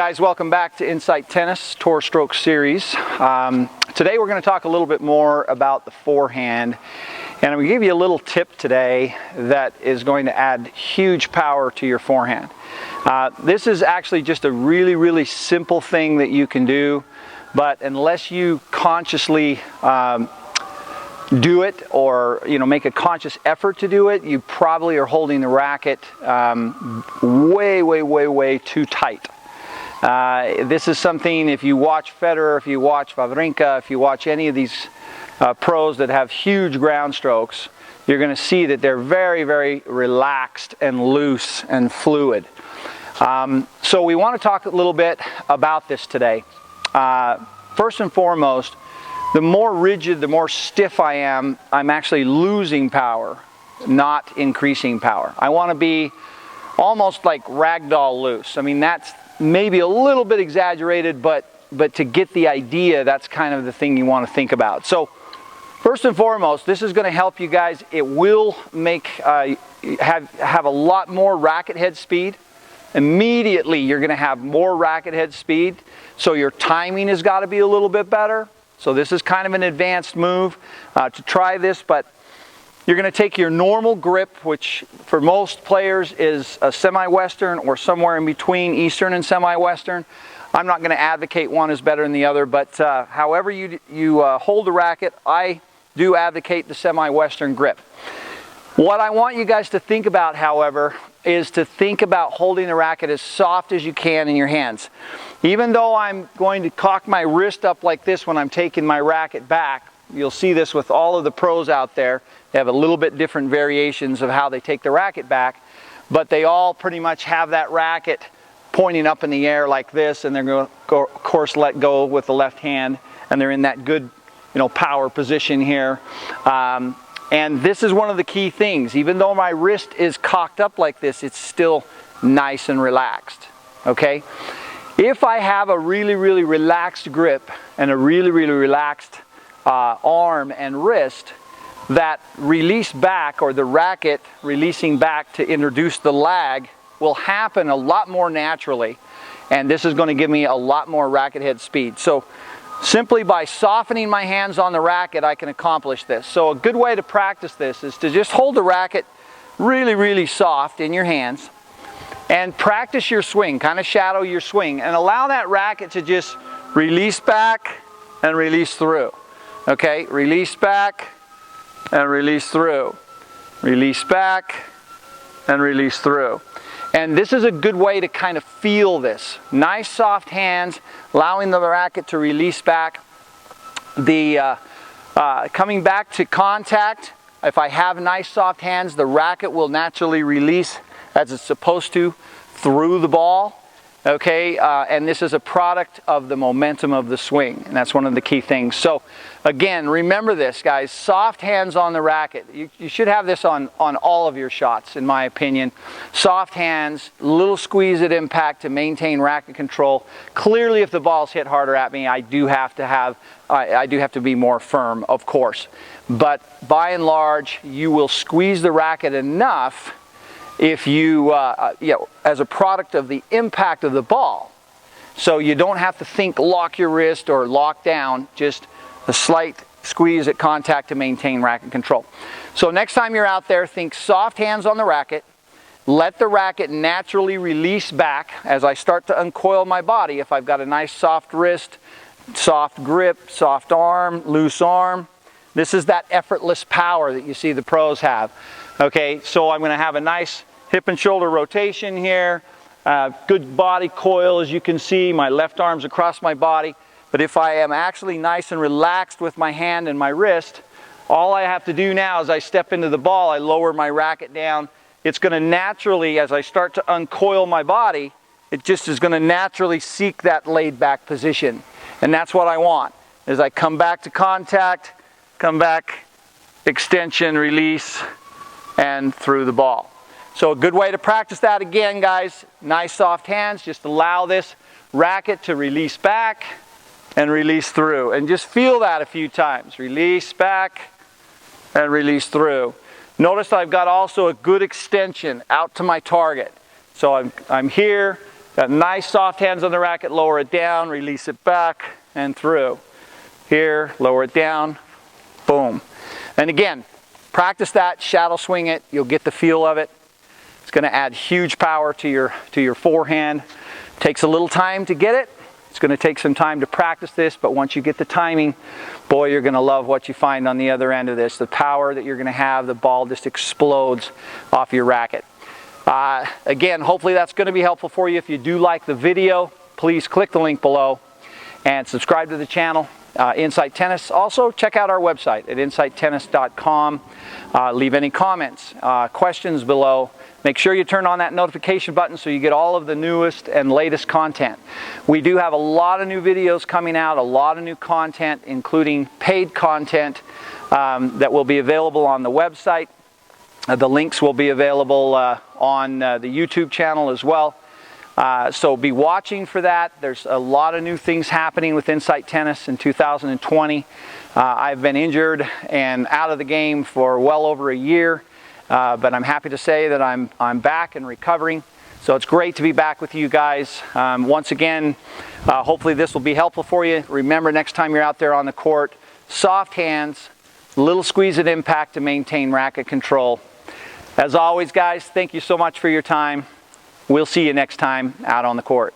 guys, welcome back to Insight Tennis Tour Stroke Series. Today we're going to talk a little bit more about the forehand, and I'm going to give you a little tip today that is going to add huge power to your forehand. This is actually just a really simple thing that you can do, but unless you consciously do it, or make a conscious effort to do it, you probably are holding the racket way too tight. This is something, if you watch Federer, if you watch Wawrinka, if you watch any of these pros that have huge ground strokes, you're going to see that they're very relaxed and loose and fluid. So we want to talk a little bit about this today. First and foremost, the more rigid, the more stiff I am, I'm actually losing power, not increasing power. I want to be almost like ragdoll loose. I mean, that's maybe a little bit exaggerated, but to get the idea, that's kind of the thing you want to think about. So first and foremost, this is going to help you guys. It will make have a lot more racket head speed. Immediately you're going to have more racket head speed, so your timing has got to be a little bit better. So this is kind of an advanced move to try this, but you're going to take your normal grip, which for most players is a semi-western or somewhere in between Eastern and semi-western. I'm not going to advocate one is better than the other, but however you hold the racket, I do advocate the semi-western grip. What I want you guys to think about, however, is to think about holding the racket as soft as you can in your hands. Even though I'm going to cock my wrist up like this when I'm taking my racket back, you'll see this with all of the pros out there. They have a little bit different variations of how they take the racket back, but they all pretty much have that racket pointing up in the air like this, and they're going to, of course, let go with the left hand, and they're in that good, power position here. And this is one of the key things. Even though my wrist is cocked up like this, it's still nice and relaxed, okay? If I have a really relaxed grip and a really relaxed arm and wrist, that release back, or the racket releasing back to introduce the lag, will happen a lot more naturally, and this is going to give me a lot more racket head speed. So simply by softening my hands on the racket, I can accomplish this. So a good way to practice this is to just hold the racket really soft in your hands and practice your swing, kind of shadow your swing, and allow that racket to just release back and release through. Okay, release back and release through. Release back and release through. And this is a good way to kind of feel this. Nice soft hands, allowing the racket to release back. The coming back to contact, if I have nice soft hands, the racket will naturally release as it's supposed to through the ball. Okay, and this is a product of the momentum of the swing, and that's one of the key things. So again, remember this, guys, soft hands on the racket. You should have this on all of your shots, in my opinion. Soft hands, little squeeze at impact to maintain racket control. Clearly, if the ball's hit harder at me, I do have to be more firm, of course. But by and large, you will squeeze the racket enough if you, as a product of the impact of the ball. So you don't have to think lock your wrist or lock down, just a slight squeeze at contact to maintain racket control. So next time you're out there, think soft hands on the racket. Let the racket naturally release back as I start to uncoil my body. If I've got a nice soft wrist, soft grip, soft arm, loose arm, this is that effortless power that you see the pros have. Okay, so I'm going to have a nice hip and shoulder rotation here, good body coil, as you can see, my left arm's across my body. But if I am actually nice and relaxed with my hand and my wrist, all I have to do now as I step into the ball, I lower my racket down. It's going to naturally, as I start to uncoil my body, it just is going to naturally seek that laid back position. And that's what I want. As I come back to contact, come back, extension, release, and through the ball. So a good way to practice that, again, guys, nice soft hands. Just allow this racket to release back and release through. And just feel that a few times. Release back and release through. Notice I've got also a good extension out to my target. So I'm here, Got nice soft hands on the racket, lower it down, release it back and through. Here, lower it down, boom. And again, practice that, shadow swing it, you'll get the feel of it. It's going to add huge power to your forehand. Takes a little time to get it. It's going to take some time to practice this, but once you get the timing, boy, you're going to love what you find on the other end of this. The power that you're going to have, the ball just explodes off your racket. Again, hopefully that's going to be helpful for you. If you do like the video, please click the link below and subscribe to the channel, Insight Tennis. Also, check out our website at insighttennis.com. Leave any comments, questions below. Make sure you turn on that notification button so you get all of the newest and latest content. We do have a lot of new videos coming out, a lot of new content, including paid content that will be available on the website. The links will be available on the YouTube channel as well. So be watching for that. There's a lot of new things happening with Insight Tennis in 2020. I've been injured and out of the game for well over a year. But I'm happy to say that I'm back and recovering. So it's great to be back with you guys. Once again, hopefully this will be helpful for you. Remember, next time you're out there on the court, soft hands, little squeeze at impact to maintain racket control. As always, guys, thank you so much for your time. We'll see you next time out on the court.